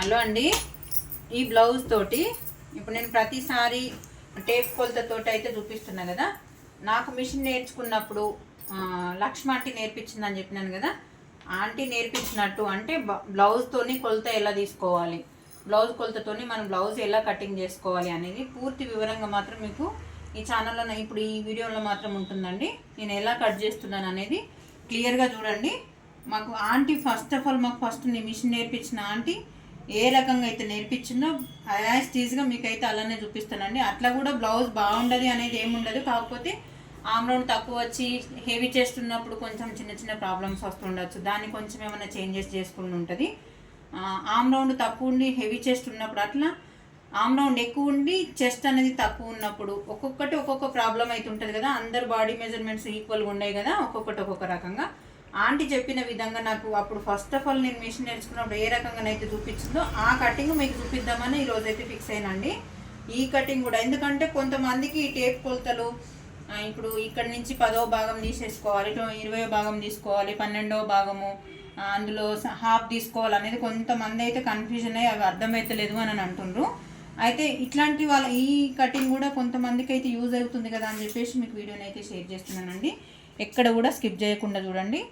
Hello అండి. ఈ blouse తోటి ఇప్పుడు నేను ప్రతిసారి టేప్ కొలతతోటి అయితే చూపిస్తున్నా కదా. నాకు మిషన్ నేర్చుకున్నప్పుడు లక్ష్మ ఆంటీ నేర్పించిందని చెప్పినాను కదా. ఆంటీ నేర్పించినట్టు అంటే బ్లౌజ్తోని కొలత ఎలా తీసుకోవాలి, బ్లౌజ్ కొలతతోని మనం బ్లౌజ్ ఎలా కటింగ్ చేసుకోవాలి అనేది పూర్తి వివరంగా మాత్రం మీకు ఈ ఛానల్లో ఇప్పుడు ఈ వీడియోలో మాత్రం ఉంటుందండి. నేను ఎలా కట్ చేస్తున్నాను అనేది క్లియర్గా చూడండి. మాకు aunty first of all first machine నేర్పించిన ఆంటీ ఏ రకంగా అయితే నేర్పించిందో యాజ్ టీజ్గా మీకైతే అలానే చూపిస్తానండి. అట్లా కూడా బ్లౌజ్ బాగుండదు అనేది ఏముండదు. కాకపోతే ఆమ్ రౌండ్ తక్కువ వచ్చి హెవీ చేస్తున్నప్పుడు కొంచెం చిన్న చిన్న ప్రాబ్లమ్స్ వస్తుండొచ్చు. దాన్ని కొంచెం ఏమైనా చేంజెస్ చేసుకుని ఉంటుంది. ఆమ్ రౌండ్ తక్కువ ఉండి హెవీ చెస్ట్ ఉన్నప్పుడు అట్లా, ఆమ్ రౌండ్ ఎక్కువ ఉండి చెస్ట్ అనేది తక్కువ ఉన్నప్పుడు ఒక్కొక్కటి ఒక్కొక్క ప్రాబ్లం అయితే ఉంటుంది కదా. అందరు బాడీ మెజర్మెంట్స్ ఈక్వల్గా ఉన్నాయి కదా, ఒక్కొక్కటి ఒక్కొక్క రకంగా. ఆంటీ చెప్పిన విధంగా నాకు అప్పుడు ఫస్ట్ ఆఫ్ ఆల్ నేను మిషన్ నేర్చుకున్నప్పుడు ఏ రకంగానైతే చూపించిందో ఆ కటింగ్ మీకు చూపిద్దామని ఈరోజైతే ఫిక్స్ అయినండి. ఈ కటింగ్ కూడా ఎందుకంటే కొంతమందికి టేప్ కొలతలు ఇప్పుడు ఇక్కడ నుంచి 10వ భాగం తీసేసుకోవాలి, 20వ భాగం తీసుకోవాలి, 12వ భాగము అందులో హాఫ్ తీసుకోవాలి అనేది కొంతమంది అయితే కన్ఫ్యూజన్ అయ్యి అవి అర్థమవుతలేదు అని అంటుండ్రు. అయితే ఇట్లాంటి వాళ్ళ ఈ కటింగ్ కూడా కొంతమందికి అయితే యూజ్ అవుతుంది కదా అని చెప్పేసి మీకు వీడియోని అయితే షేర్ చేస్తున్నానండి. ఎక్కడ కూడా స్కిప్ చేయకుండా చూడండి.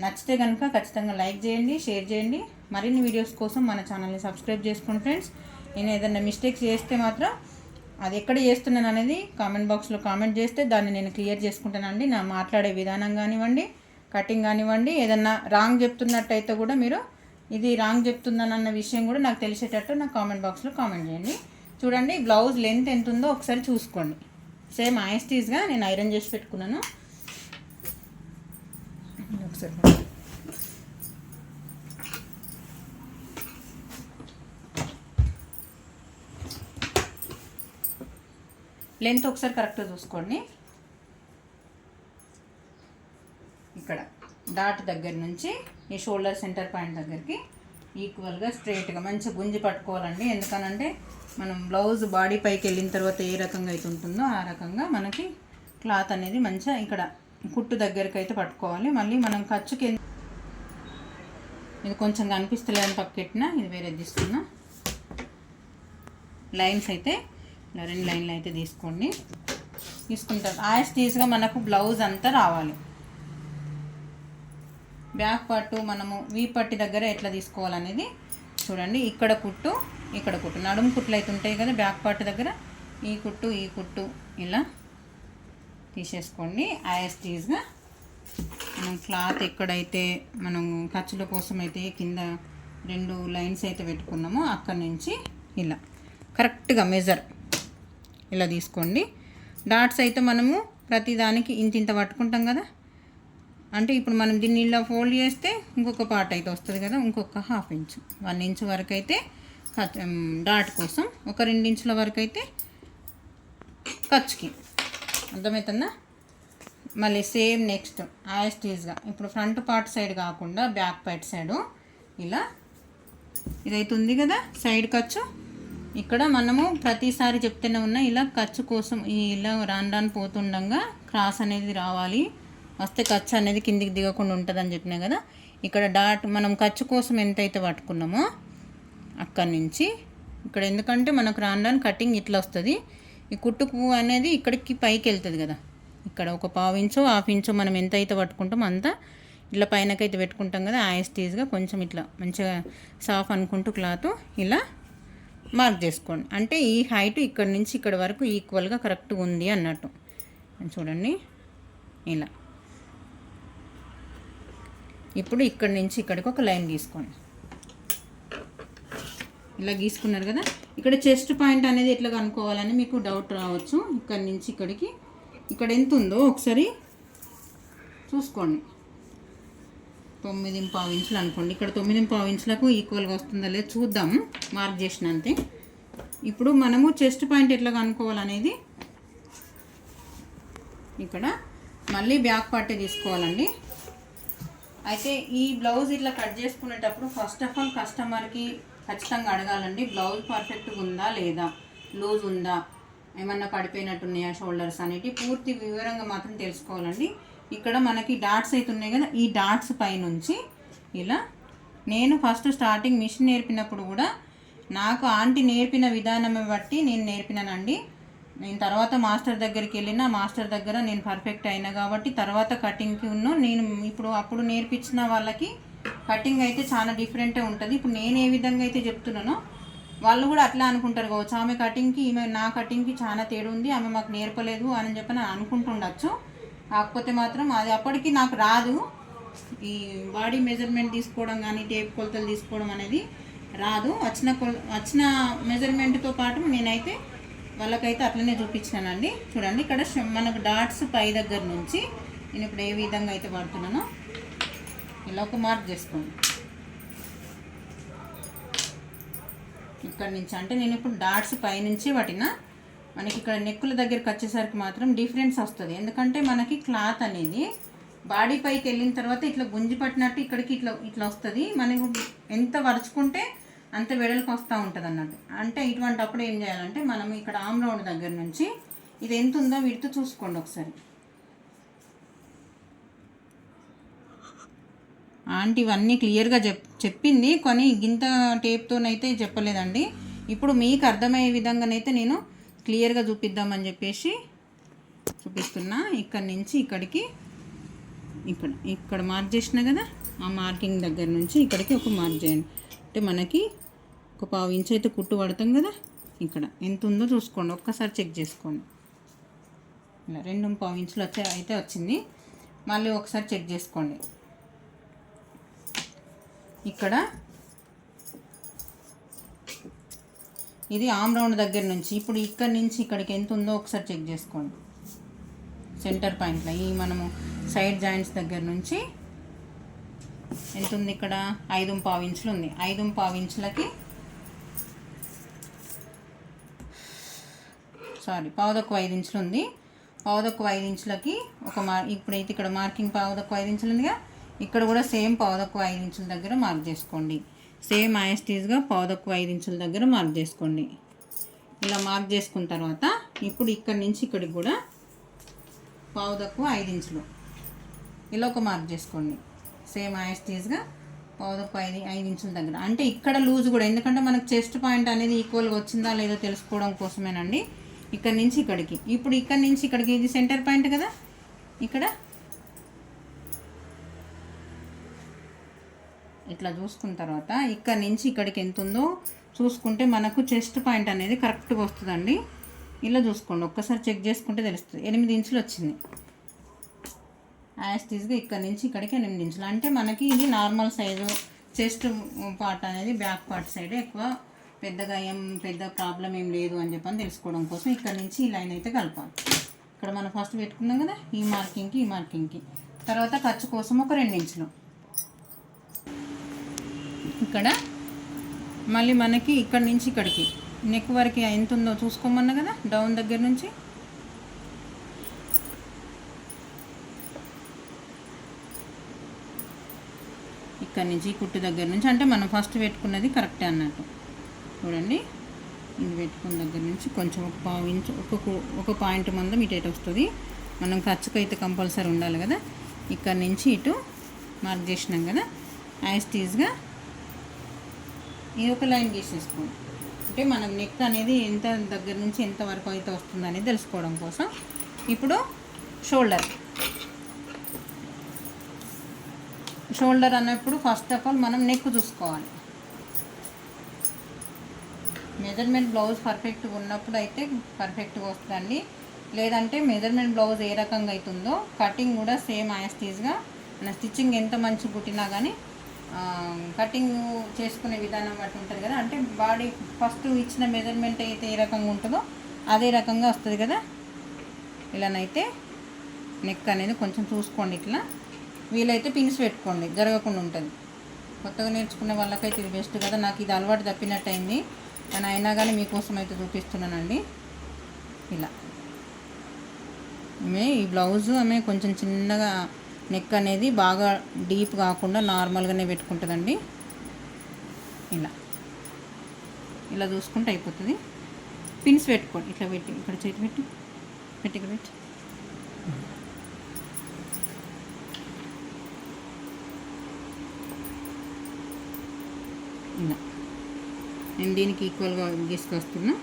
నచ్చితే కనుక ఖచ్చితంగా లైక్ చేయండి, షేర్ చేయండి. మరిన్ని వీడియోస్ కోసం మన ఛానల్ని సబ్స్క్రైబ్ చేసుకోండి ఫ్రెండ్స్. నేను ఏదైనా మిస్టేక్స్ చేస్తే మాత్రం అది ఎక్కడ చేస్తున్నాను అనేది కామెంట్ బాక్స్లో కామెంట్ చేస్తే దాన్ని నేను క్లియర్ చేసుకుంటానండి. నా మాట్లాడే విధానం కానివ్వండి, కటింగ్ కానివ్వండి, ఏదన్నా రాంగ్ చెప్తున్నట్టయితే కూడా మీరు ఇది రాంగ్ చెప్తున్నానన్న విషయం కూడా నాకు తెలిసేటట్టు నాకు కామెంట్ బాక్స్లో కామెంట్ చేయండి. చూడండి, బ్లౌజ్ లెంత్ ఎంత ఉందో ఒకసారి చూసుకోండి. సేమ్ యాస్టీస్గా నేను ఐరన్ చేసి పెట్టుకున్నాను. ఒకసారి లెంత్ ఒకసారి కరెక్ట్గా చూసుకోండి. ఇక్కడ డాట్ దగ్గర నుంచి ఈ షోల్డర్ సెంటర్ పాయింట్ దగ్గరికి ఈక్వల్గా స్ట్రైట్గా మంచిగా గుంజి పట్టుకోవాలండి. ఎందుకనంటే మనం బ్లౌజ్ బాడీ పైకి వెళ్ళిన తర్వాత ఏ రకంగా అయితే ఉంటుందో ఆ రకంగా మనకి క్లాత్ అనేది మంచిగా ఇక్కడ కుట్టు దగ్గరికి అయితే పట్టుకోవాలి. మళ్ళీ మనం ఖర్చుకి ఇది కొంచెం కనిపిస్తలేదని పక్కెట్టినా ఇది వేరే తీసుకున్నా. లైన్స్ అయితే 2 లైన్లు అయితే తీసుకోండి. తీసుకుంటారు యాస్టీస్గా మనకు బ్లౌజ్ అంతా రావాలి. బ్యాక్ పార్ట్ మనము వీ పట్టి దగ్గర ఎట్లా తీసుకోవాలనేది చూడండి. ఇక్కడ కుట్టు, ఇక్కడ కుట్టు, నడుము కుట్లు అయితే ఉంటాయి కదా బ్యాక్ పార్ట్ దగ్గర. ఈ కుట్టు ఇలా తీసేసుకోండి. యాస్టీస్గా మనం క్లాత్ ఎక్కడైతే మనం ఖర్చుల కోసం అయితే కింద 2 లైన్స్ అయితే పెట్టుకున్నామో అక్కడి నుంచి ఇలా కరెక్ట్గా మెజర్ ఇలా తీసుకోండి. డాట్స్ అయితే మనము ప్రతిదానికి ఇంత పట్టుకుంటాం కదా. అంటే ఇప్పుడు మనం దీన్ని ఇలా ఫోల్డ్ చేస్తే ఇంకొక పార్ట్ అయితే వస్తుంది కదా, ఇంకొక 1/2 ఇంచు 1 ఇంచు వరకు అయితే డాట్ కోసం, ఒక 2 ఇంచుల వరకు అయితే ఖర్చుకి. అర్థమవుతుందా? మళ్ళీ సేమ్ నెక్స్ట్ యాస్టీస్గా ఇప్పుడు ఫ్రంట్ పార్ట్ సైడ్ కాకుండా బ్యాక్ పార్ట్ సైడు ఇలా ఇదైతే ఉంది కదా సైడ్ ఖర్చు. ఇక్కడ మనము ప్రతిసారి చెప్తూనే ఉన్నా ఇలా ఖర్చు కోసం ఇలా రాను పోతుండగా క్రాస్ అనేది రావాలి. వస్తే ఖర్చు అనేది కిందికి దిగకుండా ఉంటుందని చెప్పినా కదా. ఇక్కడ డాట్ మనం ఖర్చు కోసం ఎంతైతే పట్టుకున్నామో అక్కడి నుంచి ఇక్కడ, ఎందుకంటే మనకు రాను కటింగ్ ఇట్లా వస్తుంది. ఈ కుట్టుకు అనేది ఇక్కడికి పైకి వెళ్తుంది కదా. ఇక్కడ ఒక 1/2 ఇంచు 1/2 ఇంచు మనం ఎంత అయితే పట్టుకుంటామో అంతా ఇట్లా పైనకైతే పెట్టుకుంటాం కదా. యాస్టీస్గా కొంచెం ఇట్లా మంచిగా సాఫ్ అనుకుంటూ క్లాత్ ఇలా మార్క్ చేసుకోండి. అంటే ఈ హైట్ ఇక్కడ నుంచి ఇక్కడ వరకు ఈక్వల్గా కరెక్ట్గా ఉంది అన్నట్టు. చూడండి ఇలా. ఇప్పుడు ఇక్కడి నుంచి ఇక్కడికి ఒక లైన్ గీసుకోండి. ఇలా గీసుకున్నారు కదా. ఇక్కడ చెస్ట్ పాయింట్ అనేది ఎట్లా కనుక్కోవాలని మీకు డౌట్ రావచ్చు. ఇక్కడి నుంచి ఇక్కడికి ఇక్కడ ఎంత ఉందో ఒకసారి చూసుకోండి. 9.5 ఇంచులు అనుకోండి. ఇక్కడ 9.5 ఇంచులకు ఈక్వల్గా వస్తుందా లేదు చూద్దాము, మార్క్ చేసినంతే. ఇప్పుడు మనము చెస్ట్ పాయింట్ ఎట్లా కనుక్కోవాలనేది ఇక్కడ మళ్ళీ బ్యాక్ పార్టే తీసుకోవాలండి. అయితే ఈ బ్లౌజ్ ఇట్లా కట్ చేసుకునేటప్పుడు ఫస్ట్ ఆఫ్ ఆల్ కస్టమర్కి ఖచ్చితంగా అడగాలండి, బ్లౌజ్ పర్ఫెక్ట్గా ఉందా లేదా, లూజ్ ఉందా, ఏమన్నా పడిపోయినట్టున్నాయా షోల్డర్స్ అనేవి పూర్తి వివరంగా మాత్రం తెలుసుకోవాలండి. ఇక్కడ మనకి డాట్స్ అయితే ఉన్నాయి కదా, ఈ డాట్స్ పైనుంచి ఇలా నేను ఫస్ట్ స్టార్టింగ్ మిషన్ నేర్పినప్పుడు కూడా నాకు ఆంటీ నేర్పిన విధానం బట్టి నేను నేర్పినానండి. నేను తర్వాత మాస్టర్ దగ్గరికి వెళ్ళిన మాస్టర్ దగ్గర నేను పర్ఫెక్ట్ అయినా కాబట్టి తర్వాత కటింగ్కి నేను ఇప్పుడు అప్పుడు నేర్పించిన వాళ్ళకి కటింగ్ అయితే చాలా డిఫరెంటే ఉంటుంది. ఇప్పుడు నేను ఏ విధంగా అయితే చెప్తున్నానో వాళ్ళు కూడా అట్లా అనుకుంటారు కావచ్చు, ఆమె కటింగ్కి ఈమె నా కటింగ్కి చాలా తేడా ఉంది, ఆమె మాకు నేర్పలేదు అని చెప్పని అనుకుంటుండొచ్చు. కాకపోతే మాత్రం అది అప్పటికి నాకు రాదు. ఈ బాడీ మెజర్మెంట్ తీసుకోవడం కానీ టేప్ కొలతలు తీసుకోవడం అనేది రాదు. వచ్చిన మెజర్మెంట్తో పాటు నేనైతే వాళ్ళకైతే అట్లనే చూపించానండి. చూడండి ఇక్కడ మనకు డాట్స్ పై దగ్గర నుంచి నేను ఇప్పుడు ఏ విధంగా అయితే పడుతున్నానో ఇలా ఒక మార్క్ చేసుకోండి. ఇక్కడ నుంచి అంటే నేను ఇప్పుడు డాట్స్ పైనుంచి పట్టిన మనకి ఇక్కడ నెక్కుల దగ్గరికి వచ్చేసరికి మాత్రం డిఫరెన్స్ వస్తుంది. ఎందుకంటే మనకి క్లాత్ అనేది బాడీ పైకి వెళ్ళిన తర్వాత ఇట్లా గుంజి పట్టినట్టు ఇక్కడికి ఇట్లా ఇట్లా వస్తుంది. మనకు ఎంత వరుచుకుంటే అంత వెడల్పు వస్తూ ఉంటుంది అన్నట్టు. అంటే ఇటువంటి అప్పుడు ఏం చేయాలంటే మనం ఇక్కడ ఆమ్ రౌండ్ దగ్గర నుంచి ఇది ఎంత ఉందో వీటితో చూసుకోండి ఒకసారి. ఆంటీ ఇవన్నీ క్లియర్గా చెప్పింది, కానీ గింత టేప్తోనైతే చెప్పలేదండి. ఇప్పుడు మీకు అర్థమయ్యే విధంగానైతే నేను క్లియర్గా చూపిద్దామని చెప్పేసి చూపిస్తున్నా. ఇక్కడి నుంచి ఇక్కడికి ఇక్కడ మార్క్ చేసిన కదా, ఆ మార్కింగ్ దగ్గర నుంచి ఇక్కడికి ఒక మార్క్ చేయండి. అంటే మనకి ఒక 1/2 ఇంచ్ అయితే కుట్టు పడతాం కదా, ఇక్కడ ఎంత ఉందో చూసుకోండి, ఒక్కసారి చెక్ చేసుకోండి. ఇలా 2.5 ఇంచులు అయితే వచ్చింది. మళ్ళీ ఒకసారి చెక్ చేసుకోండి. ఇక్కడ ఇది ఆమ్ రౌండ్ దగ్గర నుంచి ఇప్పుడు ఇక్కడి నుంచి ఇక్కడికి ఎంత ఉందో ఒకసారి చెక్ చేసుకోండి. సెంటర్ పాయింట్లో ఈ మనము సైడ్ జాయింట్స్ దగ్గర నుంచి ఎంత ఉంది, ఇక్కడ 5.5 ఇంచులు ఉంది. 5.5 ఇంచులకి 5.5 ఇంచులు ఉంది. 5.5 ఇంచులకి ఇప్పుడైతే ఇక్కడ మార్కింగ్ 5.5 ఇంచులు ఉందిగా, ఇక్కడ కూడా సేమ్ 5.5 ఇంచుల దగ్గర మార్క్ చేసుకోండి. సేమ్ యాస్టీజ్గా 5.5 ఇంచుల దగ్గర మార్క్ చేసుకోండి. ఇలా మార్క్ చేసుకున్న తర్వాత ఇప్పుడు ఇక్కడి నుంచి ఇక్కడికి కూడా 5.5 ఇంచులు ఇలా ఒక మార్క్ చేసుకోండి. సేమ్ యాస్టీజ్గా 5.5 ఇంచుల దగ్గర. అంటే ఇక్కడ లూజ్ కూడా, ఎందుకంటే మనకు చెస్ట్ పాయింట్ అనేది ఈక్వల్గా వచ్చిందా లేదో తెలుసుకోవడం కోసమేనండి. ఇక్కడ నుంచి ఇక్కడికి ఇప్పుడు ఇక్కడి నుంచి ఇక్కడికి ఇది సెంటర్ పాయింట్ కదా, ఇక్కడ ఇట్లా చూసుకున్న తర్వాత ఇక్కడ నుంచి ఇక్కడికి ఎంత ఉందో చూసుకుంటే మనకు చెస్ట్ పాయింట్ అనేది కరెక్ట్గా వస్తుందండి. ఇలా చూసుకోండి, ఒక్కసారి చెక్ చేసుకుంటే తెలుస్తుంది. 8 ఇంచులు వచ్చింది యాస్టీజ్గా. ఇక్కడ నుంచి ఇక్కడికి 8 ఇంచులు. అంటే మనకి ఇది నార్మల్ సైజు. చెస్ట్ పార్ట్ అనేది బ్యాక్ పార్ట్ సైడ్ ఎక్కువ పెద్ద ప్రాబ్లం ఏం లేదు అని చెప్పని తెలుసుకోవడం కోసం ఇక్కడ నుంచి ఈ లైన్ అయితే కలపాలి. ఇక్కడ మనం ఫస్ట్ పెట్టుకున్నాం కదా, ఈ మార్కింగ్కి తర్వాత ఖర్చు కోసం ఒక 2 ఇంచులు. ఇక్కడ మళ్ళీ మనకి ఇక్కడ నుంచి ఇక్కడికి నెక్ వరకు ఎంత ఉందో చూసుకోమన్నా కదా, డౌన్ దగ్గర నుంచి ఇక్కడ నుంచి కుట్టు దగ్గర నుంచి, అంటే మనం ఫస్ట్ పెట్టుకున్నది కరెక్టే అన్నట్టు. చూడండి, ఇది పెట్టుకున్న దగ్గర నుంచి కొంచెం ఒక 1/2 ఇంచు ఒక పాయింట్ మందం ఇటు వస్తుంది. మనం ఖర్చుకైతే కంపల్సరీ ఉండాలి కదా. ఇక్కడ నుంచి ఇటు మార్క్ చేసినాం కదా, యాస్టీజ్గా ఇది ఒక లైన్ గీసేసుకోండి. అంటే మనం నెక్ అనేది ఎంత దగ్గర నుంచి ఎంత వరకు అయితే వస్తుంది అనేది తెలుసుకోవడం కోసం. ఇప్పుడు షోల్డర్ అన్నప్పుడు ఫస్ట్ ఆఫ్ ఆల్ మనం నెక్ చూసుకోవాలి. మెజర్మెంట్ బ్లౌజ్ పర్ఫెక్ట్గా ఉన్నప్పుడు అయితే పర్ఫెక్ట్గా వస్తుందండి. లేదంటే మెజర్మెంట్ బ్లౌజ్ ఏ రకంగా అవుతుందో కటింగ్ కూడా సేమ్ యాస్టీజ్గా, మన స్టిచ్చింగ్ ఎంత మంచిగా కుట్టినా కానీ కటింగ్ చేసుకునే విధానం బట్టి ఉంటుంది కదా. అంటే బాడీ ఫస్ట్ ఇచ్చిన మెజర్మెంట్ అయితే ఏ రకంగా ఉంటుందో అదే రకంగా వస్తుంది కదా. ఇలానైతే నెక్ అనేది కొంచెం చూసుకోండి. ఇట్లా వీలైతే పిన్స్ పెట్టుకోండి, జరగకుండా ఉంటుంది. కొత్తగా నేర్చుకునే వాళ్ళకైతే ఇది బెస్ట్ కదా. నాకు ఇది అలవాటు తప్పినట్టు అయింది, కానీ అయినా కానీ మీకోసం అయితే చూపిస్తున్నానండి. ఇలా ఈ బ్లౌజు కొంచెం చిన్నగా నెక్ అనేది బాగా డీప్ కాకుండా నార్మల్గానే పెట్టుకుంటుందండి. ఇలా చూసుకుంటే అయిపోతుంది. పిన్స్ పెట్టుకోండి, ఇట్లా పెట్టి ఇక్కడ చేతి పెట్టి ఇక్కడ పెట్టి ఇలా నేను దీనికి ఈక్వల్గా తీసుకొస్తున్నా.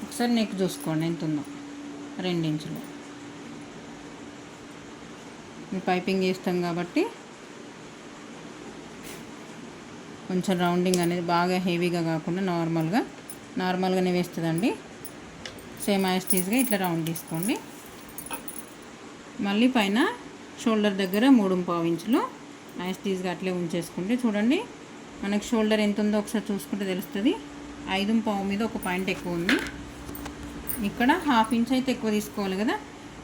ఒకసారి నెక్ చూసుకోండి ఎంత ఉందో, 2 ఇంచులు. పైపింగ్ చేస్తాం కాబట్టి కొంచెం రౌండింగ్ అనేది బాగా హెవీగా కాకుండా నార్మల్గానే వేస్తుందండి. సేమ్ యాస్టీస్గా ఇట్లా రౌండ్ తీసుకోండి. మళ్ళీ పైన షోల్డర్ దగ్గర 3.25 ఇంచులు యాస్టీస్గా అట్లే ఉంచేసుకుంటే చూడండి మనకు షోల్డర్ ఎంత ఉందో ఒకసారి చూసుకుంటే తెలుస్తుంది. 5.25 మీద ఒక పాయింట్ ఎక్కువ ఉంది. ఇక్కడ 1/2 ఇంచ్ అయితే ఎక్కువ తీసుకోవాలి కదా,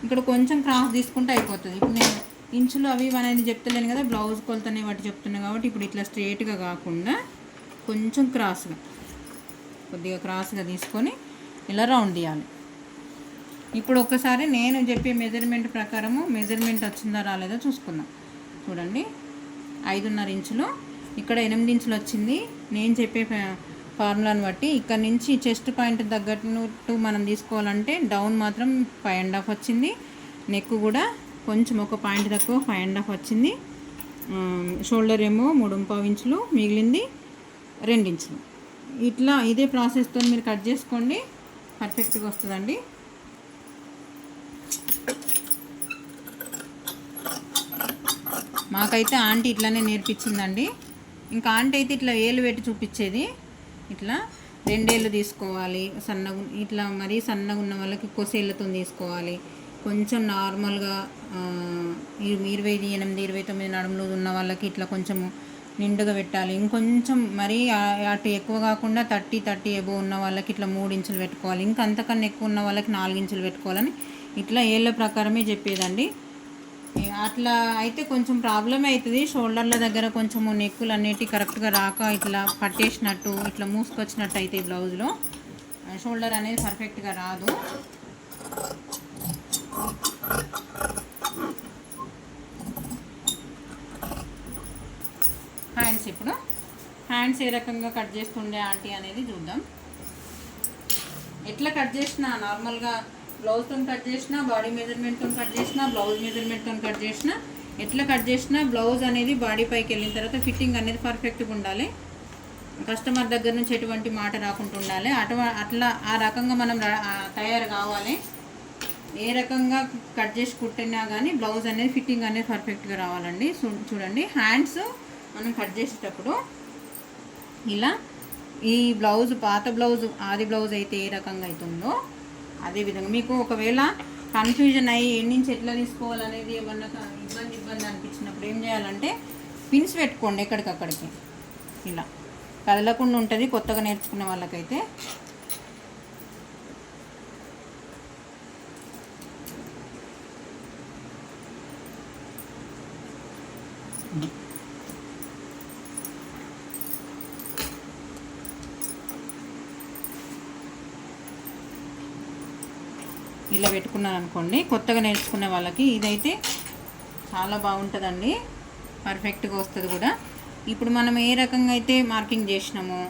ఇక్కడ కొంచెం క్రాస్ తీసుకుంటే అయిపోతుంది. ఇప్పుడు నేను ఇంచులు అవి అనేది చెప్తలేను కదా, బ్లౌజ్ కొలతనే వాటి చెప్తున్నాను కాబట్టి ఇప్పుడు ఇట్లా స్ట్రేట్గా కాకుండా కొంచెం కొద్దిగా క్రాస్గా తీసుకొని ఇలా రౌండ్ తీయాలి. ఇప్పుడు ఒకసారి నేను చెప్పే మెజర్మెంట్ ప్రకారము మెజర్మెంట్ వచ్చిందా రాలేదో చూసుకుందాం. చూడండి 5.5 ఇంచులు, ఇక్కడ 8 ఇంచులు వచ్చింది. నేను చెప్పే ఫార్ములాని బట్టి ఇక్కడ నుంచి చెస్ట్ పాయింట్ తగ్గట్టు మనం తీసుకోవాలంటే డౌన్ మాత్రం 5.5 వచ్చింది. నెక్ కూడా కొంచెం ఒక పాయింట్ తక్కువ 5.5 వచ్చింది. షోల్డర్ ఏమో 3.25 ఇంచులు, మిగిలింది 2 ఇంచులు. ఇట్లా ఇదే ప్రాసెస్తో మీరు కట్ చేసుకోండి, పర్ఫెక్ట్గా వస్తుందండి. మాకైతే ఆంటీ ఇట్లానే నేర్పించిందండి. ఇంకా ఆంటీ అయితే ఇట్లా ఏళ్ళు పెట్టి చూపించేది. ఇట్లా 2 ఏళ్ళు తీసుకోవాలి, ఇట్లా మరీ సన్నగా ఉన్న వాళ్ళకి కొసేళ్ళతో తీసుకోవాలి. కొంచెం నార్మల్గా 28, 29 నడుములు ఉన్న వాళ్ళకి ఇట్లా కొంచెం నిండుగా పెట్టాలి. ఇంకొంచెం మరీ అటు ఎక్కువ కాకుండా 30 ఎబో ఉన్న వాళ్ళకి ఇట్లా 3 ఇంచులు పెట్టుకోవాలి. ఇంకా అంతకన్నా ఎక్కువ ఉన్న వాళ్ళకి 4 ఇంచులు పెట్టుకోవాలని ఇట్లా ఏళ్ళ ప్రకారమే చెప్పేదండి. అట్లా అయితే కొంచెం ప్రాబ్లమే అవుతుంది. షోల్డర్ల దగ్గర కొంచెము నెక్కులు అన్నిటి కరెక్ట్గా రాక ఇట్లా పట్టేసినట్టు ఇట్లా మూసుకొచ్చినట్టు అయితే ఈ బ్లౌజ్లో షోల్డర్ అనేది పర్ఫెక్ట్గా రాదు. ఇప్పుడు హ్యాండ్స్ ఏ రకంగా కట్ చేస్తుండే ఆంటీ అనేది చూద్దాం. ఎట్లా కట్ చేసినా నార్మల్గా బ్లౌజ్తో కట్ చేసినా, బాడీ మెజర్మెంట్తో కట్ చేసినా, బ్లౌజ్ మెజర్మెంట్తో కట్ చేసినా, ఎట్లా కట్ చేసినా బ్లౌజ్ అనేది బాడీ పైకి వెళ్ళిన తర్వాత ఫిట్టింగ్ అనేది పర్ఫెక్ట్గా ఉండాలి. కస్టమర్ దగ్గర నుంచి ఎటువంటి మాట రాకుండా ఉండాలి. అట్లా ఆ రకంగా మనం తయారు కావాలి. ఏ రకంగా కట్ చేసి కుట్టినా కానీ బ్లౌజ్ అనేది ఫిట్టింగ్ అనేది పర్ఫెక్ట్గా రావాలండి. చూడండి హ్యాండ్స్ మనం కట్ చేసేటప్పుడు ఇలా ఈ బ్లౌజ్ పాత బ్లౌజ్ ఆది బ్లౌజ్ అయితే ఏ రకంగా అవుతుందో అదేవిధంగా మీకు ఒకవేళ కన్ఫ్యూజన్ అయ్యి ఎన్ని నుంచి ఎట్లా తీసుకోవాలనేది ఏమన్నా ఇబ్బంది అనిపించినప్పుడు ఏం చేయాలంటే పిన్స్ పెట్టుకోండి ఎక్కడికక్కడికి. ఇలా కదలకుండా ఉంటుంది కొత్తగా నేర్చుకునే వాళ్ళకైతే. ఇలా పెట్టుకున్నాను అనుకోండి, కొత్తగా నేర్చుకునే వాళ్ళకి ఇదైతే చాలా బాగుంటుందండి, పర్ఫెక్ట్గా వస్తుంది కూడా. ఇప్పుడు మనం ఏ రకంగా అయితే మార్కింగ్ చేసినామో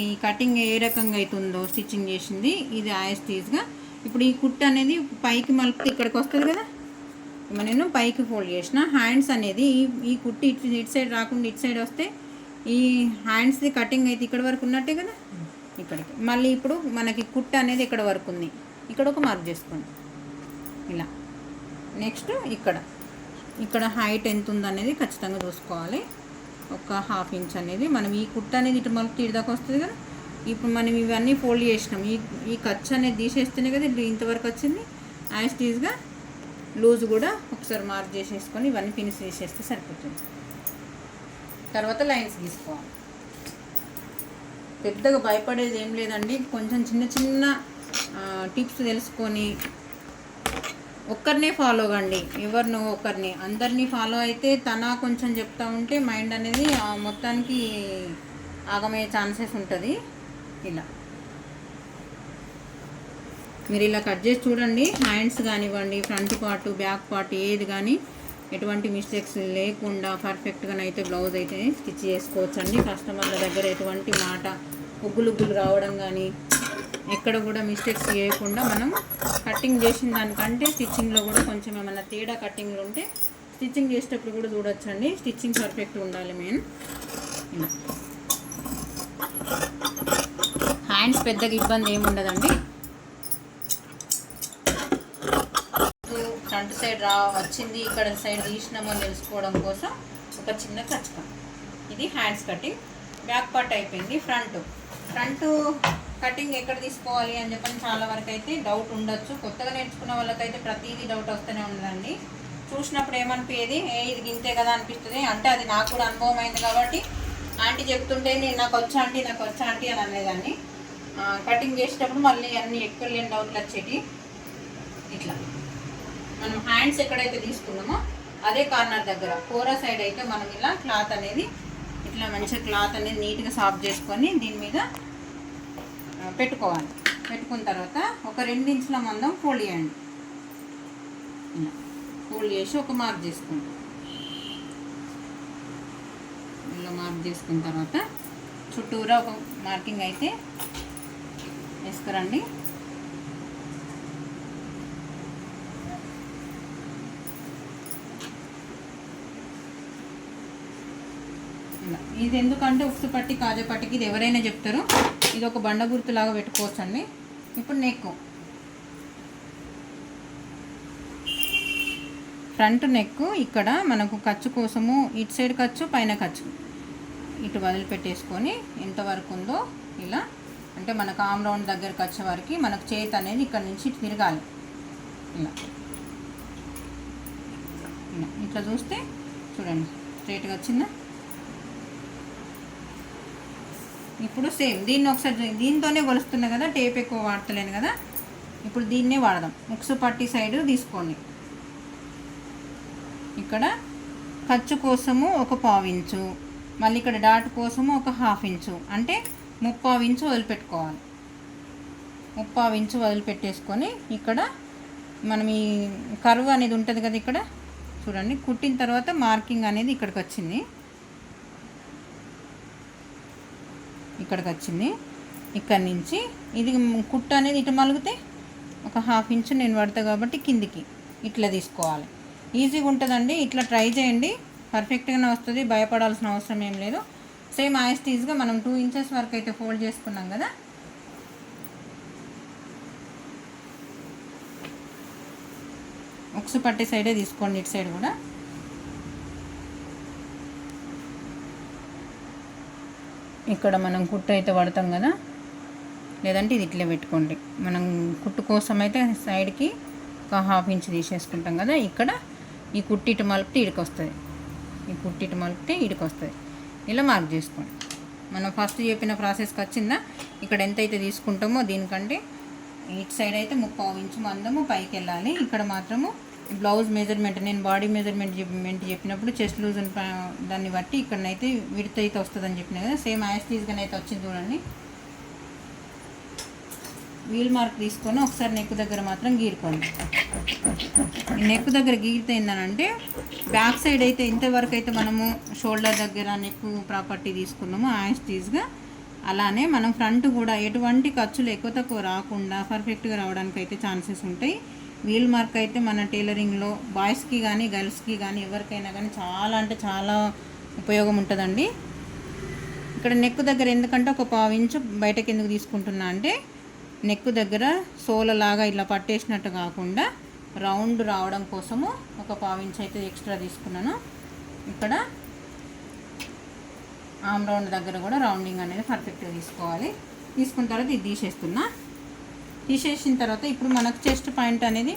ఈ కటింగ్ ఏ రకంగా అవుతుందో స్టిచ్చింగ్ చేసింది ఇది యాస్టీస్గా. ఇప్పుడు ఈ కుట్టు అనేది పైకి మలుపుతే ఇక్కడికి వస్తుంది కదా, నేను పైకి ఫోల్డ్ చేసిన. హ్యాండ్స్ అనేది ఈ కుట్టు ఇటు సైడ్ రాకుండా ఇటు సైడ్ వస్తే ఈ హ్యాండ్స్ది కటింగ్ అయితే ఇక్కడ వరకు ఉన్నట్టే కదా, ఇక్కడికి. మళ్ళీ ఇప్పుడు మనకి కుట్టు అనేది ఇక్కడ వరకు ఉంది, ఇక్కడ ఒక మార్క్ చేసుకోండి ఇలా. నెక్స్ట్ ఇక్కడ హైట్ ఎంత ఉందనేది ఖచ్చితంగా చూసుకోవాలి. ఒక 1/2 ఇంచ్ అనేది మనం ఈ కుట్టు అనేది ఇటు మళ్ళీ తీరిదాకా వస్తుంది కదా. ఇప్పుడు మనం ఇవన్నీ ఫోల్డ్ చేసినాం, ఈ ఖర్చు అనేది తీసేస్తేనే కదా ఇంతవరకు వచ్చింది. యాస్టీస్గా లూజ్ కూడా ఒకసారి మార్క్ చేసేసుకొని ఇవన్నీ ఫినిష్ చేసేస్తే సరిపోతుంది. తర్వాత లైన్స్ గీసుకోవాలి. పెద్దగా భయపడేది ఏం లేదండి, కొంచెం చిన్న టిప్స్ తెలుసుకొని ఒక్కరినే ఫాలో కండి, ఎవరినో ఒకరిని. అందరినీ ఫాలో అయితే తన కొంచెం చెప్తా ఉంటే మైండ్ అనేది మొత్తానికి ఆగమయ్యే ఛాన్సెస్ ఉంటుంది. ఇలా మీరు ఇలా కట్ చేసి చూడండి. హ్యాండ్స్ కానివ్వండి, ఫ్రంట్ పార్ట్ బ్యాక్ పార్ట్ ఏది కానీ ఎటువంటి మిస్టేక్స్ లేకుండా పర్ఫెక్ట్గానైతే బ్లౌజ్ అయితే స్టిచ్ చేసుకోవచ్చండి. కస్టమర్ల దగ్గర ఎటువంటి మాట ఉగ్గులు రావడం కానీ ఎక్కడ కూడా మిస్టేక్స్ చేయకుండా మనం కటింగ్ చేసిన దానికంటే స్టిచ్చింగ్లో కూడా కొంచెం ఏమైనా తేడా కటింగ్లు ఉంటే స్టిచ్చింగ్ చేసేటప్పుడు కూడా చూడొచ్చండి. స్టిచ్చింగ్ పర్ఫెక్ట్ ఉండాలి మెయిన్. హ్యాండ్స్ పెద్దగా ఇబ్బంది ఏమి ఉండదండి. ఫ్రంట్ సైడ్ వచ్చింది, ఇక్కడ సైడ్ తీసినామో తెలుసుకోవడం కోసం ఒక చిన్న కచ్చకం. ఇది హ్యాండ్స్ కటింగ్. బ్యాక్ పార్ట్ అయిపోయింది. ఫ్రంట్ కటింగ్ ఎక్కడ తీసుకోవాలి అని చెప్పని చాలా వరకు అయితే డౌట్ ఉండొచ్చు. కొత్తగా నేర్చుకున్న వాళ్ళకైతే ప్రతిదీ డౌట్ వస్తూనే ఉండదండి. చూసినప్పుడు ఏమనిపించేది, ఇది గింతే కదా అనిపిస్తుంది. అంటే అది నాకు కూడా అనుభవం అయింది కాబట్టి ఆంటీ చెప్తుంటే నేను నాకు వచ్చా ఆంటీ అని అనేదాన్ని. కటింగ్ చేసేటప్పుడు మళ్ళీ అన్ని ఎక్కడ లేని డౌట్లు వచ్చేటి. ఇట్లా మనం హ్యాండ్స్ ఎక్కడైతే తీసుకున్నామో అదే కార్నర్ దగ్గర కోరా సైడ్ అయితే మనం ఇలా క్లాత్ అనేది ఇట్లా మంచిగా క్లాత్ అనేది నీట్గా సాఫ్ట్ చేసుకొని దీని మీద పెట్టుకోవాలి. పెట్టుకున్న తర్వాత ఒక 2 ఇంచుల మందం ఫోల్డ్ చేయండి. ఇలా ఫోల్డ్ చేసి ఒక మార్క్ చేసుకోండి. ఇలా మార్క్ చేసుకున్న తర్వాత చుట్టూరా ఒక మార్కింగ్ అయితే వేసుకురండి. ఇది ఎందుకంటే ఉక్సు పట్టి కాజా పట్టికి ఇది ఎవరైనా చెప్తారు. ఇది ఒక బండ గుర్తులాగా పెట్టుకోవచ్చండి. ఇప్పుడు ఫ్రంట్ నెక్ ఇక్కడ మనకు ఖర్చు కోసము ఇటు సైడ్ ఖర్చు పైన ఖర్చు ఇటు వదిలిపెట్టేసుకొని ఎంతవరకు ఉందో ఇలా అంటే మనకు ఆమ్ రౌండ్ దగ్గరకు వచ్చే వరకు మనకు చేతి అనేది ఇక్కడ నుంచి ఇటు తిరగాలి. ఇలా ఇట్లా చూస్తే చూడండి స్ట్రైట్గా వచ్చిందా. ఇప్పుడు సేమ్ దీన్ని ఒకసారి దీంతోనే కొలుస్తున్నా కదా, టేప్ ఎక్కువ వాడతలేను కదా, ఇప్పుడు దీన్నే వాడదాం. ఉక్సు పట్టి సైడ్ తీసుకోండి. ఇక్కడ ఖర్చు కోసము ఒక 1/4 ఇంచు, మళ్ళీ ఇక్కడ డాట్ కోసము ఒక 1/2 ఇంచు, అంటే 3/4 ఇంచు వదిలిపెట్టుకోవాలి. 3/4 ఇంచు వదిలిపెట్టేసుకొని ఇక్కడ మనం ఈ కర్వ్ అనేది ఉంటుంది కదా, ఇక్కడ చూడండి కుట్టిన తర్వాత మార్కింగ్ అనేది ఇక్కడికి వచ్చింది. ఇక్కడి నుంచి ఇది కుట్టు అనేది ఇటు మలిగితే ఒక 1/2 ఇంచు నేను పడతా కాబట్టి కిందికి ఇట్లా తీసుకోవాలి. ఈజీగా ఉంటుందండి. ఇట్లా ట్రై చేయండి, పర్ఫెక్ట్గానే వస్తుంది. భయపడాల్సిన అవసరం ఏం లేదు. సేమ్ యాస్టీజ్గా మనం 2 ఇంచెస్ వరకు అయితే ఫోల్డ్ చేసుకున్నాం కదా, ఉక్సు పట్టి సైడే తీసుకోండి. ఇటు సైడ్ కూడా ఇక్కడ మనం కుట్టు అయితే పడతాం కదా, లేదంటే ఇది ఇట్లే పెట్టుకోండి. మనం కుట్టు కోసం అయితే సైడ్కి ఒక 1/2 ఇంచు తీసేసుకుంటాం కదా, ఇక్కడ ఈ కుట్టిటు మలిపితే ఇడికి వస్తుంది. ఇలా మార్క్ చేసుకోండి. మనం ఫస్ట్ చెప్పిన ప్రాసెస్కి వచ్చిందా, ఇక్కడ ఎంతైతే తీసుకుంటామో దీనికంటే ఇటు సైడ్ అయితే 3/4 ఇంచు మందము పైకి వెళ్ళాలి. ఇక్కడ మాత్రము బ్లౌజ్ మెజర్మెంట్ నేను బాడీ మెజర్మెంట్ చెప్పినప్పుడు చెస్ట్ లూజ్ దాన్ని బట్టి ఇక్కడనైతే విడత అయితే వస్తుందని చెప్పినా కదా, సేమ్ యాస్టీజ్గానైతే వచ్చింది చూడండి. వీల్ మార్క్ తీసుకొని ఒకసారి నెక్ దగ్గర మాత్రం గీరుకోండి. ఈ నెక్ దగ్గర గీరితే ఏంటంటే బ్యాక్ సైడ్ అయితే ఎంతవరకు అయితే మనము షోల్డర్ దగ్గర నెక్ ప్రాపర్టీ తీసుకున్నామో యాస్టీజ్గా అలానే మనం ఫ్రంట్ కూడా ఎటువంటి ఖర్చులు ఎక్కువ తక్కువ రాకుండా పర్ఫెక్ట్గా రావడానికి అయితే ఛాన్సెస్ ఉంటాయి. వీల్ మార్క్ అయితే మన టైలరింగ్లో బాయ్స్కి కానీ గర్ల్స్కి కానీ ఎవరికైనా కానీ చాలా అంటే చాలా ఉపయోగం ఉంటుందండి. ఇక్కడ నెక్ దగ్గర ఎందుకంటే ఒక 1/4 ఇంచు బయటకి ఎందుకు తీసుకుంటున్నా అంటే నెక్ దగ్గర సోలలాగా ఇలా పట్టేసినట్టు కాకుండా రౌండ్ రావడం కోసము ఒక 1/4 ఇంచు అయితే ఎక్స్ట్రా తీసుకున్నాను. ఇక్కడ ఆమ్ రౌండ్ దగ్గర కూడా రౌండింగ్ అనేది పర్ఫెక్ట్గా తీసుకోవాలి. తీసుకున్న తర్వాత ఇది తీసేసిన తర్వాత ఇప్పుడు మనకు చెస్ట్ పాయింట్ అనేది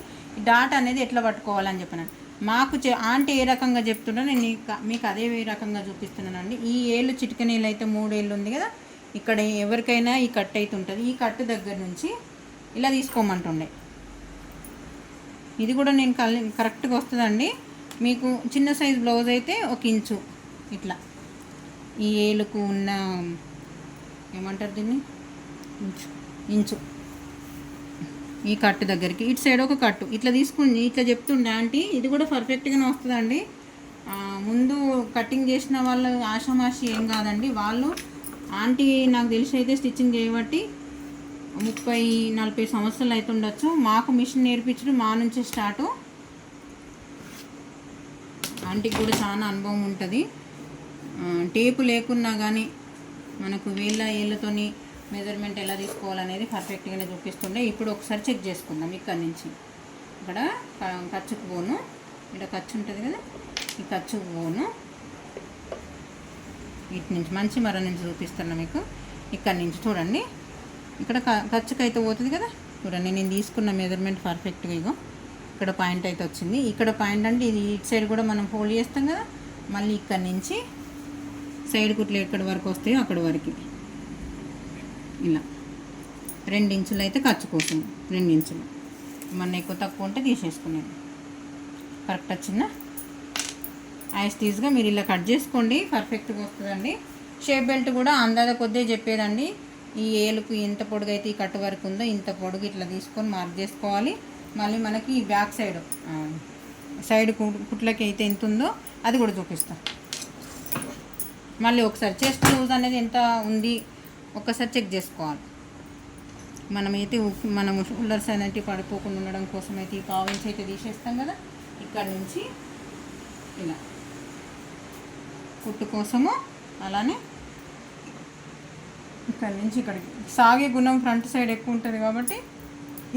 డాట్ అనేది ఎట్లా పట్టుకోవాలని చెప్పినాను. మాకు ఆంటీ ఏ రకంగా చెప్తున్నా నేను మీకు అదే రకంగా చూపిస్తున్నానండి. ఈ ఏళ్ళు చిటికనేళ్ళు అయితే 3 ఏళ్ళు ఉంది కదా, ఇక్కడ ఎవరికైనా ఈ కట్ అయితే ఉంటుంది. ఈ కట్ దగ్గర నుంచి ఇలా తీసుకోమంటుండే. ఇది కూడా నేను కరెక్ట్గా వస్తుందండి. మీకు చిన్న సైజ్ బ్లౌజ్ అయితే 1 ఇంచు ఇట్లా ఈ ఏలుకు ఉన్న ఏమంటారు దీన్ని ఇంచు ఈ కట్టు దగ్గరికి ఇటు సైడ్ ఒక కట్టు ఇట్లా తీసుకుని ఇట్లా చెప్తుండే ఆంటీ. ఇది కూడా పర్ఫెక్ట్గానే వస్తుందండి. ముందు కటింగ్ చేసిన వాళ్ళు ఆషామాషి ఏం కాదండి. వాళ్ళు ఆంటీ నాకు తెలిసి అయితే స్టిచ్చింగ్ చేయబట్టి 30-40 సంవత్సరాలు అయితే ఉండొచ్చు. మాకు మిషన్ నేర్పించడం మా నుంచి స్టార్టు. ఆంటీకి కూడా చాలా అనుభవం ఉంటుంది. టేపు లేకున్నా కానీ మనకు ఏళ్ళతోని మెజర్మెంట్ ఎలా తీసుకోవాలనేది పర్ఫెక్ట్గానే చూపిస్తుండే. ఇప్పుడు ఒకసారి చెక్ చేసుకుందాం. ఇక్కడ నుంచి ఇక్కడ ఖర్చుకు పోను, ఇక్కడ ఖర్చు ఉంటుంది కదా, ఈ ఖర్చుకు పోను ఇటు నుంచి మంచి మర నుంచి చూపిస్తున్నా మీకు. ఇక్కడ నుంచి చూడండి, ఇక్కడ ఖర్చుకు అయితే పోతుంది కదా. చూడండి, నేను తీసుకున్న మెజర్మెంట్ పర్ఫెక్ట్గా ఇగో ఇక్కడ పాయింట్ అయితే వచ్చింది. ఇక్కడ పాయింట్ అంటే ఇది ఇటు సైడ్ కూడా మనం ఫోల్డ్ చేస్తాం కదా. మళ్ళీ ఇక్కడ నుంచి సైడ్ కుట్లు ఎక్కడి వరకు వస్తాయో అక్కడి వరకు ఇలా 2 ఇంచులు అయితే ఖర్చు కోసం, 2 ఇంచులు. మన ఎక్కువ తక్కువ ఉంటే తీసేసుకునేది. కరెక్ట్ వచ్చిందా? యాస్టీజ్గా మీరు ఇలా కట్ చేసుకోండి, పర్ఫెక్ట్గా వస్తుందండి. షేప్ బెల్ట్ కూడా అందాజ కొద్దే చెప్పేదండి. ఈ ఏలుకు ఎంత పొడుగు అయితే ఈ కట్ వరకు ఉందో ఇంత పొడుగు ఇట్లా తీసుకొని మార్క్ చేసుకోవాలి. మళ్ళీ మనకి ఈ బ్యాక్ సైడ్ కుట్లకి అయితే ఎంత ఉందో అది కూడా చూపిస్తాం. మళ్ళీ ఒకసారి చెస్ట్ లూజ్ అనేది ఎంత ఉంది ఒక్కసారి చెక్ చేసుకోవాలి. మనము షోల్డర్స్ అనేవి పడిపోకుండా ఉండడం కోసం అయితే ఈ 1/2 ఇంచ్ అయితే తీసేస్తాం కదా. ఇక్కడ నుంచి ఇలా కుట్టు కోసము, అలానే ఇక్కడ నుంచి ఇక్కడికి సాగే గుణం ఫ్రంట్ సైడ్ ఎక్కువ ఉంటుంది కాబట్టి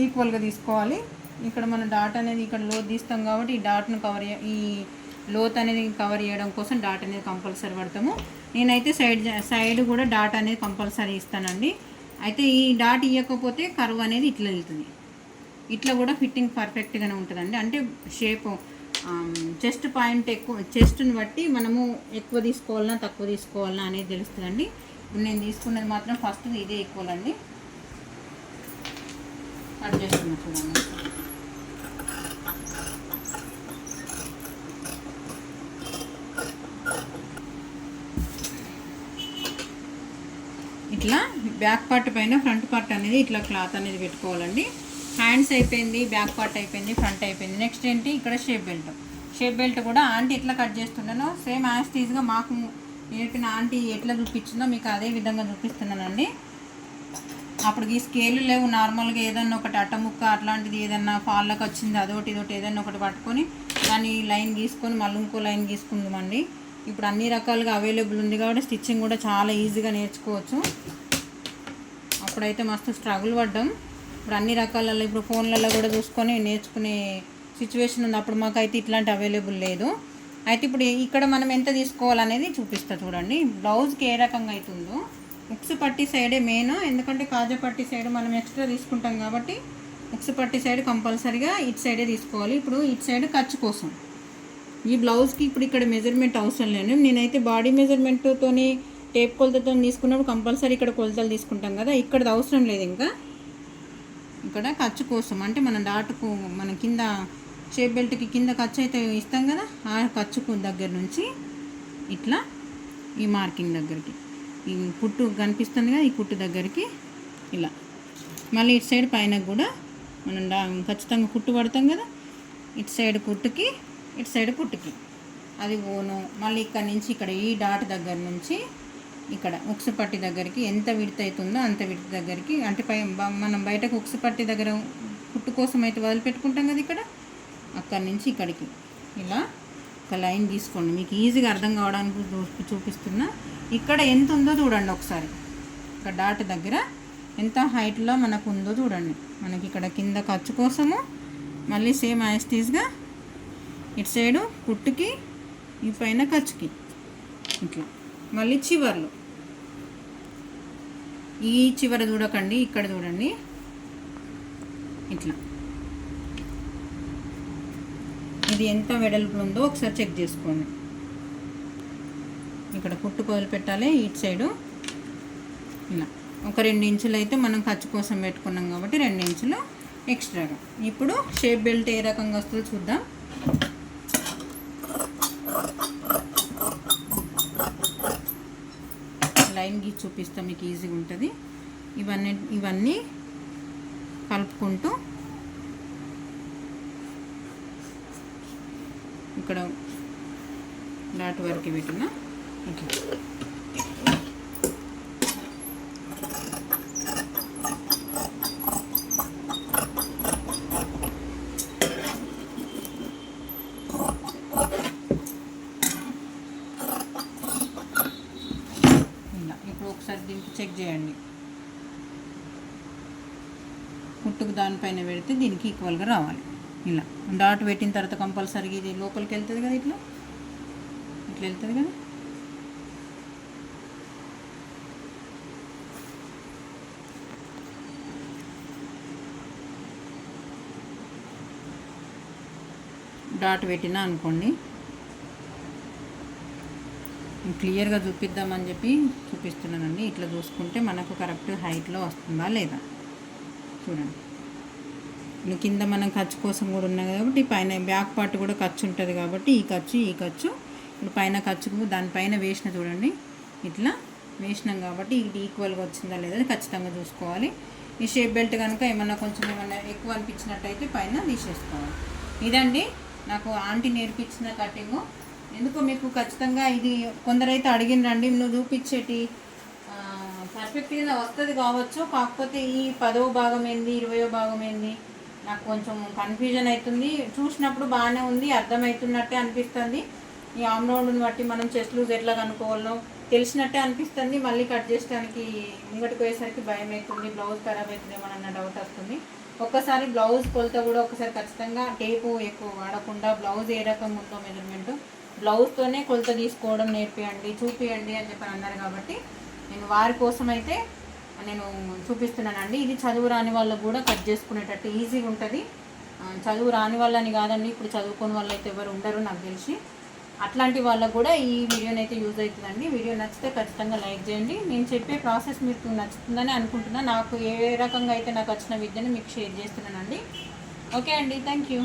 ఈక్వల్గా తీసుకోవాలి. ఇక్కడ మన డాట్ అనేది ఇక్కడ లోత్ తీస్తాం కాబట్టి ఈ డాట్ను ఈ లోత్ అనేది కవర్ చేయడం కోసం డాట్ అనేది కంపల్సరీ పడతాము. నేనైతే సైడ్ కూడా డాట్ అనేది కంపల్సరీ ఇస్తానండి. అయితే ఈ డాట్ ఇవ్వకపోతే కర్వ్ అనేది ఇట్లా వెళ్తుంది. ఇట్లా కూడా ఫిట్టింగ్ పర్ఫెక్ట్గానే ఉంటుందండి. అంటే షేప్ చెస్ట్ పాయింట్ ఎక్కువ, చెస్ట్ని బట్టి మనము ఎక్కువ తీసుకోవాలన్నా తక్కువ తీసుకోవాలన్నా అనేది తెలుస్తుందండి. ఇప్పుడు నేను తీసుకున్నది మాత్రం ఫస్ట్ ఇదే ఈక్వల్ అండి. కట్ చేస్తున్నా చూడండి. ఇట్లా బ్యాక్ పార్ట్ పైన ఫ్రంట్ పార్ట్ అనేది ఇట్లా క్లాత్ అనేది పెట్టుకోవాలండి. హ్యాండ్స్ అయిపోయింది, బ్యాక్ పార్ట్ అయిపోయింది, ఫ్రంట్ అయిపోయింది. నెక్స్ట్ ఏంటి, ఇక్కడ షేప్ బెల్ట్ కూడా ఆంటీ ఎట్లా కట్ చేస్తున్నానో సేమ్ యాస్టీజ్గా మాకు నేర్పిన ఆంటీ ఎట్లా చూపించిందో మీకు అదే విధంగా చూపిస్తున్నానండి. అప్పుడు ఈ స్కేలు లేవు, నార్మల్గా ఏదన్నా ఒకటి అట్టముక్క అట్లాంటిది ఏదన్నా ఫాల్లోకి వచ్చింది అదొకటి ఇదొకటి ఏదన్నా ఒకటి పట్టుకొని దాన్ని లైన్ గీసుకొని మళ్ళీ ఇంకో లైన్ గీసుకుందామండి. ఇప్పుడు అన్ని రకాలుగా అవైలబుల్ ఉంది కాబట్టి స్టిచ్చింగ్ కూడా చాలా ఈజీగా నేర్చుకోవచ్చు. అప్పుడైతే మస్తు స్ట్రగుల్ పడ్డాం. ఇప్పుడు అన్ని రకాలలో ఇప్పుడు ఫోన్లలో కూడా చూసుకొని నేర్చుకునే సిచ్యువేషన్ ఉంది. అప్పుడు మాకైతే ఇట్లాంటి అవైలబుల్ లేదు. అయితే ఇప్పుడు ఇక్కడ మనం ఎంత తీసుకోవాలనేది చూపిస్తా చూడండి. బ్లౌజ్కి ఏ రకంగా అవుతుందో ఉక్సు పట్టి సైడే మెయిన్, ఎందుకంటే కాజా పట్టి సైడ్ మనం ఎక్స్ట్రా తీసుకుంటాం కాబట్టి ఉక్సు పట్టి సైడ్ కంపల్సరీగా ఇటు సైడే తీసుకోవాలి. ఇప్పుడు ఇటు సైడ్ ఖర్చు కోసం ఈ బ్లౌజ్కి ఇప్పుడు ఇక్కడ మెజర్మెంట్ అవసరం లేదు. నేనైతే బాడీ మెజర్మెంట్తోని టేప్ కొలతతో తీసుకున్నప్పుడు కంపల్సరీ ఇక్కడ కొలతలు తీసుకుంటాం కదా, ఇక్కడది అవసరం లేదు. ఇంకా ఇక్కడ ఖర్చు కోసం అంటే మనం డాటుకు మన కింద షేప్ బెల్ట్కి కింద ఖర్చు అయితే ఇస్తాం కదా, ఆ ఖర్చుకు దగ్గర నుంచి ఇట్లా ఈ మార్కింగ్ దగ్గరికి ఈ కుట్టు కనిపిస్తుంది కదా, ఈ కుట్టు దగ్గరికి ఇలా మళ్ళీ ఇటు సైడ్ పైన కూడా మనం ఖచ్చితంగా కుట్టు పడతాం కదా, ఇటు సైడ్ కుట్టుకి ఇటు సైడ్ కుట్టుకి అది ఓను. మళ్ళీ ఇక్కడ నుంచి ఇక్కడ ఈ డాట్ దగ్గర నుంచి ఇక్కడ ఉక్సు పట్టి దగ్గరికి ఎంత విడత అవుతుందో అంత విడత దగ్గరికి, అంటే మనం బయటకు ఉక్సు పట్టి దగ్గర కుట్టు కోసం అయితే వదిలిపెట్టుకుంటాం కదా, ఇక్కడ అక్కడి నుంచి ఇక్కడికి ఇలా ఒక లైన్ తీసుకోండి. మీకు ఈజీగా అర్థం కావడానికి చూపిస్తున్నా. ఇక్కడ ఎంత ఉందో చూడండి ఒకసారి. ఇక్కడ డాట్ దగ్గర ఎంత హైట్లో మనకు ఉందో చూడండి. మనకి ఇక్కడ కింద ఖర్చు కోసము మళ్ళీ సేమ్ యాస్టీస్గా ఇటు సైడు కుట్టుకి ఈ పైన ఖర్చుకి ఇట్లా మళ్ళీ చివర్లు ఈ చివర చూడకండి, ఇక్కడ చూడండి ఇట్లా ఇది ఎంత వెడల్పు ఉందో ఒకసారి చెక్ చేసుకోండి. ఇక్కడ కుట్టు కోలు పెట్టాలి ఇటు సైడు ఇలా ఒక 2 ఇంచులు అయితే మనం ఖర్చు కోసం పెట్టుకున్నాం కాబట్టి 2 ఇంచులు ఎక్స్ట్రాగా. ఇప్పుడు షేప్ బెల్ట్ ఏ రకంగా వస్తుందో చూద్దాం. లైన్ గీసి చూపిస్తాం, మీకు ఈజీగా ఉంటుంది. ఇవన్నీ కలుపుకుంటూ ఇక్కడ డాట్ వరకు పెట్టిన ఇట్లా చెక్ చేయండి. కుట్టుకు దానిపైన పెడితే దీనికి ఈక్వల్గా రావాలి. ఇలా డాట్ పెట్టిన తర్వాత కంపల్సరీగా ఇది లోపలికి వెళ్తుంది కదా, ఇట్లా వెళ్తుంది కదా. డాట్ పెట్టినా అనుకోండి, క్లియర్గా చూపిద్దామని చెప్పి చూపిస్తున్నానండి. ఇట్లా చూసుకుంటే మనకు కరెక్ట్ హైట్లో వస్తుందా లేదా చూడండి. కింద మనం ఖర్చు కోసం కూడా ఉన్నాయి కాబట్టి పైన బ్యాక్ పార్ట్ కూడా ఖర్చు ఉంటుంది కాబట్టి ఈ ఖర్చు ఇప్పుడు పైన ఖర్చుకు దానిపైన వేసిన చూడండి, ఇట్లా వేసినాం కాబట్టి ఇది ఈక్వల్గా వచ్చిందా లేదా ఖచ్చితంగా చూసుకోవాలి. ఈ షేప్ బెల్ట్ కనుక ఏమన్నా ఎక్కువ అనిపించినట్టయితే పైన తీసేసుకోవాలి. ఇదండి నాకు ఆంటీ నేర్పించిన కటింగు. ఎందుకో మీకు ఖచ్చితంగా ఇది కొందరైతే అడిగినరండి, నువ్వు చూపించేటి పర్ఫెక్ట్గా వస్తుంది కావచ్చు, కాకపోతే ఈ 10వ భాగం ఏంది 20వ భాగం ఏంది నాకు కొంచెం కన్ఫ్యూజన్ అవుతుంది. చూసినప్పుడు బాగానే ఉంది, అర్థమవుతున్నట్టే అనిపిస్తుంది. ఈ ఆమ్ రౌండ్ని బట్టి మనం చెస్ట్ లూజ్ ఎట్లా కనుక్కోవాలో తెలిసినట్టే అనిపిస్తుంది. మళ్ళీ కట్ చేయడానికి ముంగటికి పోయేసరికి భయం అవుతుంది, బ్లౌజ్ ఖరాబ్ అవుతుందేమో అన్న డౌట్ వస్తుంది. ఒక్కసారి బ్లౌజ్ కొలత కూడా ఒకసారి ఖచ్చితంగా టేపు ఎక్కువ వాడకుండా బ్లౌజ్ ఏ రకం ఉందో మెజర్మెంట్ బ్లౌజ్తోనే కొలత తీసుకోవడం నేర్పియండి, చూపియండి అని చెప్పి అన్నారు. కాబట్టి నేను వారి కోసం అయితే నేను చూపిస్తున్నానండి. ఇది చదువు రాని వాళ్ళకు కూడా కట్ చేసుకునేటట్టు ఈజీగా ఉంటుంది. చదువు రాని వాళ్ళని కాదండి, ఇప్పుడు చదువుకునే వాళ్ళు అయితే ఎవరు ఉండరు నాకు తెలిసి. అట్లాంటి వాళ్ళకు కూడా ఈ వీడియోని అయితే యూజ్ అవుతుందండి. వీడియో నచ్చితే ఖచ్చితంగా లైక్ చేయండి. నేను చెప్పే ప్రాసెస్ మీకు నచ్చుతుందని అనుకుంటున్నా. నాకు ఏ రకంగా అయితే నాకు వచ్చిన విద్యను మీకు షేర్ చేస్తున్నానండి. ఓకే అండి, థ్యాంక్ యూ.